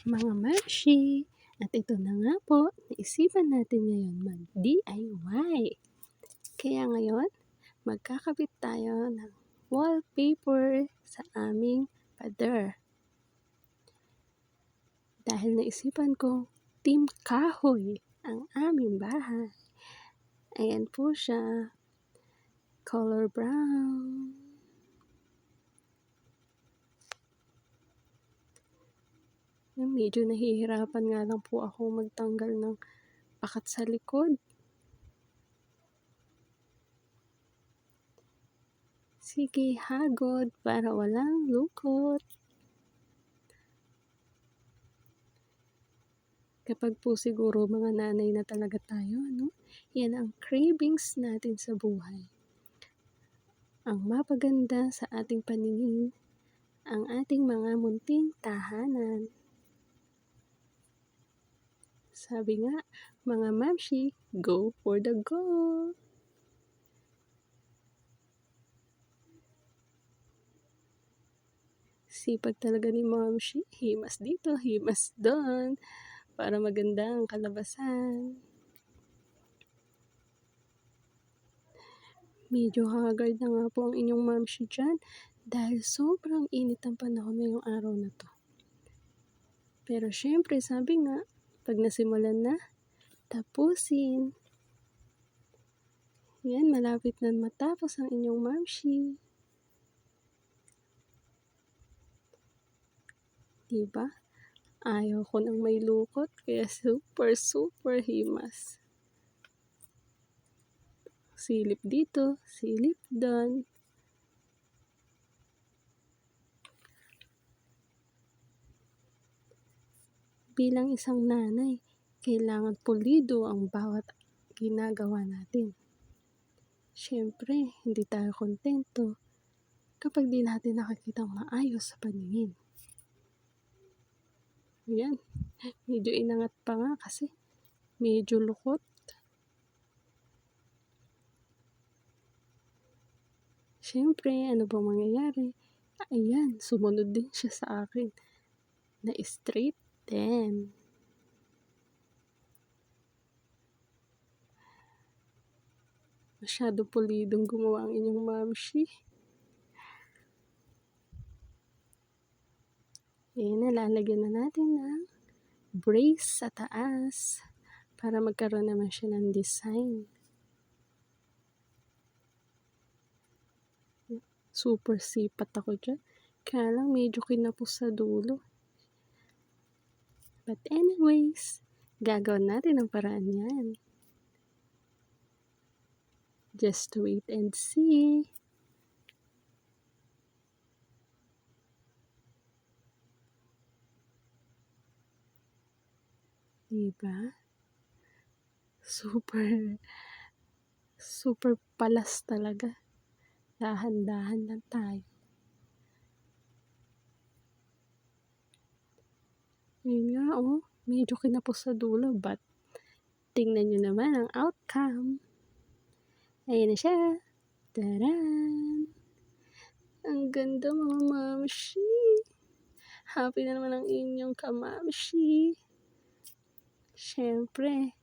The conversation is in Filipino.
Mga Mamshi, at ito na nga po, naisipan natin ngayon mag-DIY. Kaya ngayon, magkakabit tayo ng wallpaper sa aming pader. Dahil naisipan ko, Team Kahoy ang aming bahay. Ayan po siya, color brown. Medyo nahihirapan nga lang po ako magtanggal ng pakat sa likod. Sige, hagod para walang lukot. Kapag po siguro mga nanay na talaga tayo, no? Yan ang cravings natin sa buhay. Ang mapaganda sa ating paningin, ang ating mga munting tahanan. Sabi nga, mga Mamshi, go for the go! Sipag talaga ni Mamshi, himas dito, himas doon, para maganda ang kalabasan. Medyo haggard na nga po ang inyong Mamshi dyan, dahil sobrang init ang panahon ngayong araw na to. Pero syempre, sabi nga, pag nasimulan na, tapusin. Yan, malapit na matapos ang inyong Mamshi. Diba? Ayaw ko nang may lukot, kaya super himas. Silip dito, silip doon. Bilang isang nanay, kailangan pulido ang bawat ginagawa natin. Siyempre, hindi tayo kontento kapag di natin nakikitang maayos sa paningin. Ayan, medyo inangat pa nga kasi medyo lukot. Siyempre, ano bang mangyayari? Ayan, sumunod din siya sa akin na straight din. Masyado pulidong gumawa ang inyong Mamshi. Ayan, nalalagyan na natin ng brace sa taas para magkaroon naman siya ng design. Super sipat ako dyan. Kaya lang medyo kinapos sa dulo. But anyways, gagawin natin ang paraan yan. Just wait and see. Diba? Super palas talaga. Dahan-dahan lang tayo. Yun nga, oh. Medyo kinapos sa dulo, but tingnan nyo naman ang outcome. Ayan na siya. Taran! Ang ganda mga Mamshi. Happy na naman ang inyong ka-Mamshi. Siyempre,